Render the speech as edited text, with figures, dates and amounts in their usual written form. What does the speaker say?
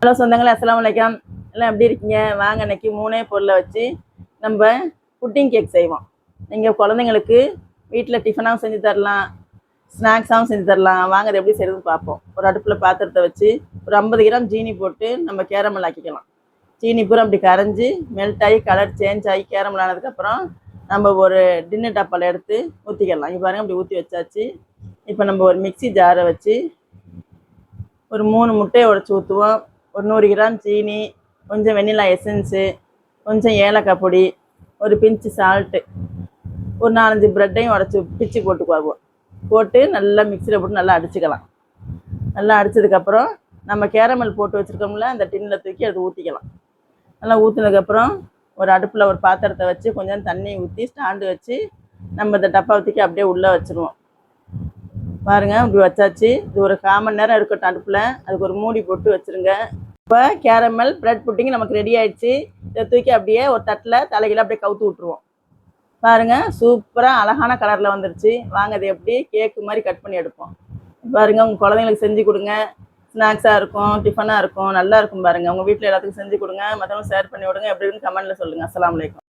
Hello சொந்தங்களே, அஸ்ஸலாமு அலைக்கும். எல்லாம் எப்படி இருக்கீங்க? வாங்க, இன்னைக்கு 3 பொருளை வச்சு நம்ம புட்டிங் கேக் செய்வோம். நீங்கள் குழந்தைங்களுக்கு வீட்டில் டிஃபனாகவும் செஞ்சு தரலாம், ஸ்நாக்ஸாகவும் செஞ்சு தரலாம். வாங்க, அதை எப்படி செய்யறதுன்னு பார்ப்போம். ஒரு அடுப்பில் பாத்திரத்தை வச்சு ஒரு 50 கிராம் ஜீனி போட்டு நம்ம கேரமல் ஆக்கிக்கலாம். ஜீனி பூரா அப்படி கரைஞ்சி மெல்ட் ஆகி கலர் சேஞ்ச் ஆகி கேரமல் ஆனதுக்கப்புறம் நம்ம ஒரு டின்னர் டப்பாவில் எடுத்து ஊற்றிக்கலாம். இங்கே பாருங்கள், அப்படி ஊற்றி வச்சாச்சு. இப்போ நம்ம ஒரு மிக்சி ஜாரை வச்சு ஒரு 3 முட்டையை உடச்சி ஊற்றுவோம். ஒரு 100 கிராம் சீனி, கொஞ்சம் வெண்ணிலா எசன்ஸு, கொஞ்சம் ஏலக்காய் பொடி, ஒரு பிஞ்சு சால்ட்டு, ஒரு 4-5 ப்ரெட்டையும் உடச்சி பிச்சு போட்டுக்குவோம். போட்டு நல்லா மிக்சியில் போட்டு நல்லா அடிச்சுக்கலாம். நல்லா அடித்ததுக்கப்புறம் நம்ம கேரமல் போட்டு வச்சுருக்கோம்ல, அந்த டின்னில் தூக்கி அது ஊற்றிக்கலாம். நல்லா ஊற்றினதுக்கப்புறம் ஒரு அடுப்பில் ஒரு பாத்திரத்தை வச்சு கொஞ்சம் தண்ணி ஊற்றி ஸ்டாண்டு வச்சு நம்ம இந்த டப்பாவை தூக்கி அப்படியே உள்ளே வச்சுருவோம். பாருங்கள், இப்படி வச்சாச்சு. இது ஒரு 1/4 மணி நேரம் இருக்கட்டும் அடுப்பில். அதுக்கு ஒரு மூடி போட்டு வச்சுருங்க. இப்போ கேரமல் பிரெட் புட்டிங் நமக்கு ரெடி ஆகிடுச்சு. இதை தூக்கி அப்படியே ஒரு தட்டில் தலைகீழ அப்படியே கவுத்து விட்ருவோம். பாருங்கள், சூப்பராக அழகான கலரில் வந்துருச்சு. வாங்க, இதை எப்படி கேக்கு மாதிரி கட் பண்ணி எடுப்போம். பாருங்கள், உங்கள் குழந்தைங்களுக்கு செஞ்சு கொடுங்க. ஸ்நாக்ஸாக இருக்கும், டிஃபனாக இருக்கும், நல்லா இருக்கும். பாருங்கள், உங்கள் வீட்டில் எல்லாத்துக்கும் செஞ்சு கொடுங்க. மற்றவங்க ஷேர் பண்ணி விடுங்க. எப்படி இருக்குன்னு கமெண்ட்டில் சொல்லுங்கள். அஸ்ஸலாமு அலைக்கும்.